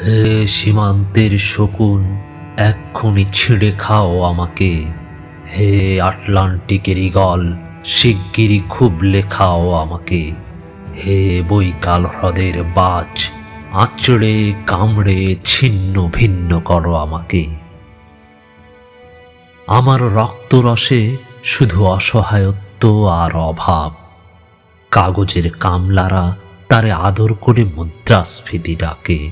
হে সীমান্তের শকুন, এক্ষুনি ছিঁড়ে খাও আমাকে। হে আটলান্টিকের ঈগল, শিগগিরই খুবলে খাও আমাকে। হে বৈকাল হ্রদের বাজ, আঁচড়ে কামড়ে ছিন্ন ভিন্ন করো আমাকে। আমার রক্তরসে শুধু অসহায়ত্ব আর অভাব। কাগজের কামলারা তারে আদর করে মুদ্রাস্ফীতি ডাকে।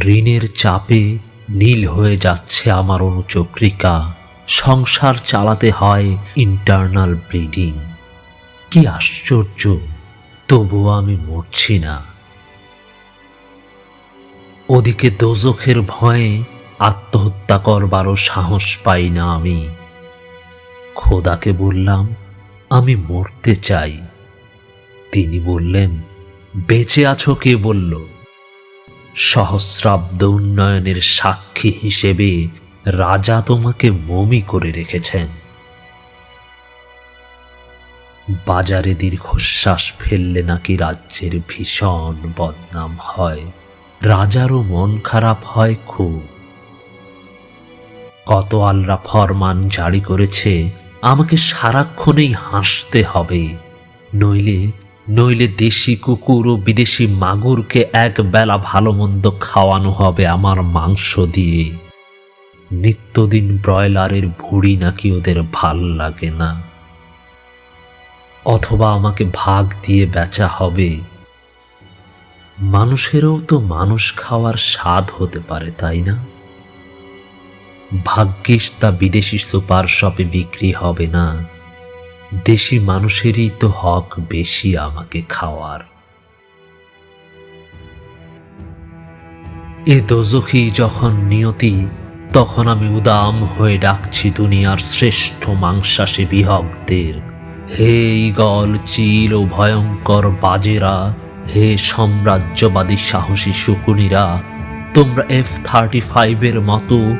ঋণের চাপে নীল হয়ে যাচ্ছে আমার অনুচক্রিকা। সংসার চালাতে হয় ইন্টারনাল ব্লিডিং। কি আশ্চর্য, তবুও আমি মরছি না। ওদিকে দোজখের ভয়ে আত্মহত্যা করবারও সাহস পাই না আমি। খোদাকে বললাম আমি মরতে চাই। তিনি বললেন, বেঁচে আছো কে বলল? সহস্রাব্দ উন্নয়নের সাক্ষী হিসেবে রাজা তোমাকে মমি করে রেখেছেন। বাজারে দীর্ঘশ্বাস ফেললে নাকি রাজ্যের ভীষণ বদনাম হয়, রাজারও মন খারাপ হয় খুব। কোতোয়ালরা ফরমান জারি করেছে আমাকে সারাক্ষণেই হাসতে হবে, নইলে নইলে দেশি কুকুর ও বিদেশি মাগুরকে এক বেলা ভালো মন্দ খাওয়ানো হবে আমার মাংস দিয়ে। নিত্যদিন ব্রয়লারের ভুঁড়ি নাকি ওদের ভাল লাগে না। অথবা আমাকে ভাগ দিয়ে বেচা হবে। মানুষেরও তো মানুষ খাওয়ার স্বাদ হতে পারে, তাই না? ভাগ্যিস তা বিদেশি সুপার শপে বিক্রি হবে না। দেশি মানুষেরই তো হক বেশি আমাকে খাওয়ার। এ দোজখী যখন নিয়তি, তখন আমি উদাম হয়ে ডাকছি দুনিয়ার শ্রেষ্ঠ মাংসাশী বিহকদের। হে ঈগল, চিল ও ভয়ঙ্কর বাজেরা, হে সাম্রাজ্যবাদী সাহসী শকুনিরা, তোমরা F-35 মতো,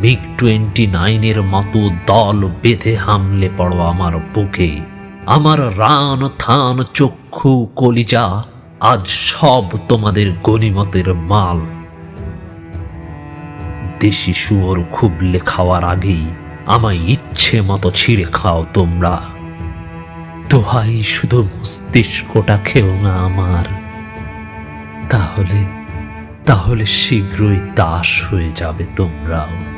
MiG-29 মতো দল বেঁধে হামলে পড়ো আমার বুকে। আমার রান থান চক্ষু কলিজা আজ সব তোমাদের গনিমতের মাল। দেশি শুয়োর খুবলে খাওয়ার আগেই আমায় ইচ্ছে মতো ছিঁড়ে খাও তোমরা। দোহাই, শুধু মস্তিষ্কটা খেও না আমার, তাহলে তাহলে শীঘ্রই দাস হয়ে যাবে তোমরাও।